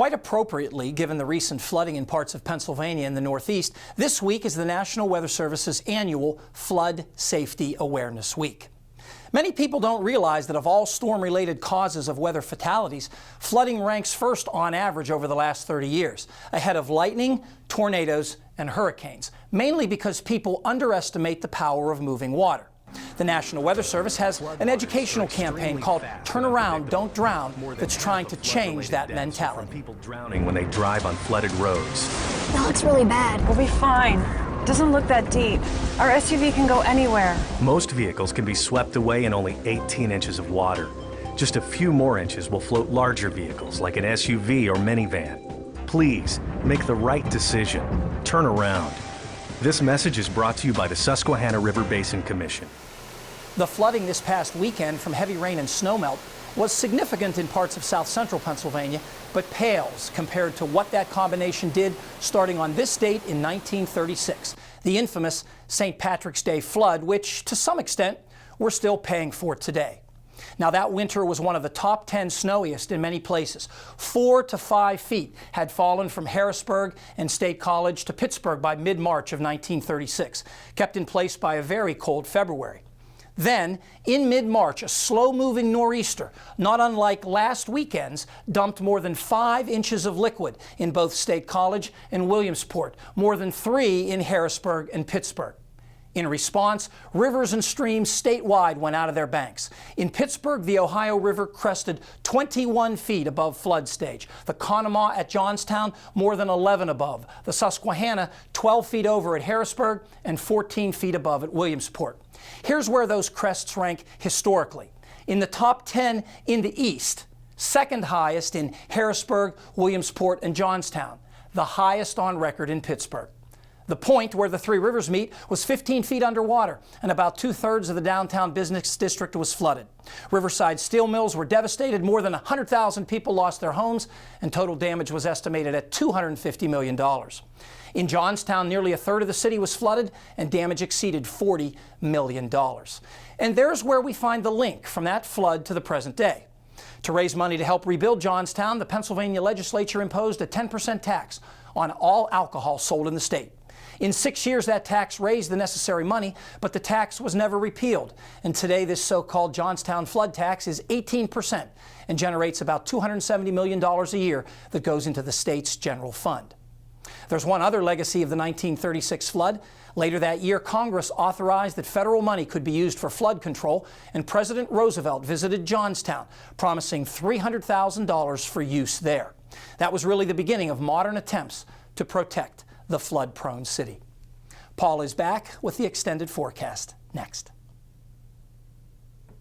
Quite appropriately, given the recent flooding in parts of Pennsylvania and the Northeast, this week is the National Weather Service's annual Flood Safety Awareness Week. Many people don't realize that of all storm-related causes of weather fatalities, flooding ranks first on average over the last 30 years, ahead of lightning, tornadoes, and hurricanes, mainly because people underestimate the power of moving water. The National Weather Service has an educational campaign called Turn Around, Don't Drown that's trying to change that mentality. People drowning when they drive on flooded roads. That looks really bad. We'll be fine. It doesn't look that deep. Our SUV can go anywhere. Most vehicles can be swept away in only 18 inches of water. Just a few more inches will float larger vehicles like an SUV or minivan. Please, make the right decision. Turn around. This message is brought to you by the Susquehanna River Basin Commission. The flooding this past weekend from heavy rain and snowmelt was significant in parts of south central Pennsylvania, but pales compared to what that combination did starting on this date in 1936, the infamous St. Patrick's Day flood, which to some extent we're still paying for today. Now, that winter was one of the top 10 snowiest in many places. 4 to 5 feet had fallen from Harrisburg and State College to Pittsburgh by mid-March of 1936, kept in place by a very cold February. Then, in mid-March, a slow-moving nor'easter, not unlike last weekend's, dumped more than 5 inches of liquid in both State College and Williamsport, more than 3 in Harrisburg and Pittsburgh. In response, rivers and streams statewide went out of their banks. In Pittsburgh, the Ohio River crested 21 feet above flood stage. The Conemaugh at Johnstown, more than 11 above. The Susquehanna, 12 feet over at Harrisburg and 14 feet above at Williamsport. Here's where those crests rank historically. In the top 10 in the east, second highest in Harrisburg, Williamsport, and Johnstown. The highest on record in Pittsburgh. The point where the three rivers meet was 15 feet underwater, and about 2/3 of the downtown business district was flooded. Riverside steel mills were devastated. More than 100,000 people lost their homes, and total damage was estimated at $250 million. In Johnstown, nearly 1/3 of the city was flooded, and damage exceeded $40 million. And there's where we find the link from that flood to the present day. To raise money to help rebuild Johnstown, the Pennsylvania legislature imposed a 10% tax on all alcohol sold in the state. In 6 years, that tax raised the necessary money, but the tax was never repealed. And today, this so-called Johnstown flood tax is 18% and generates about $270 million a year that goes into the state's general fund. There's one other legacy of the 1936 flood. Later that year, Congress authorized that federal money could be used for flood control, and President Roosevelt visited Johnstown, promising $300,000 for use there. That was really the beginning of modern attempts to protect the flood-prone city. Paul is back with the extended forecast next.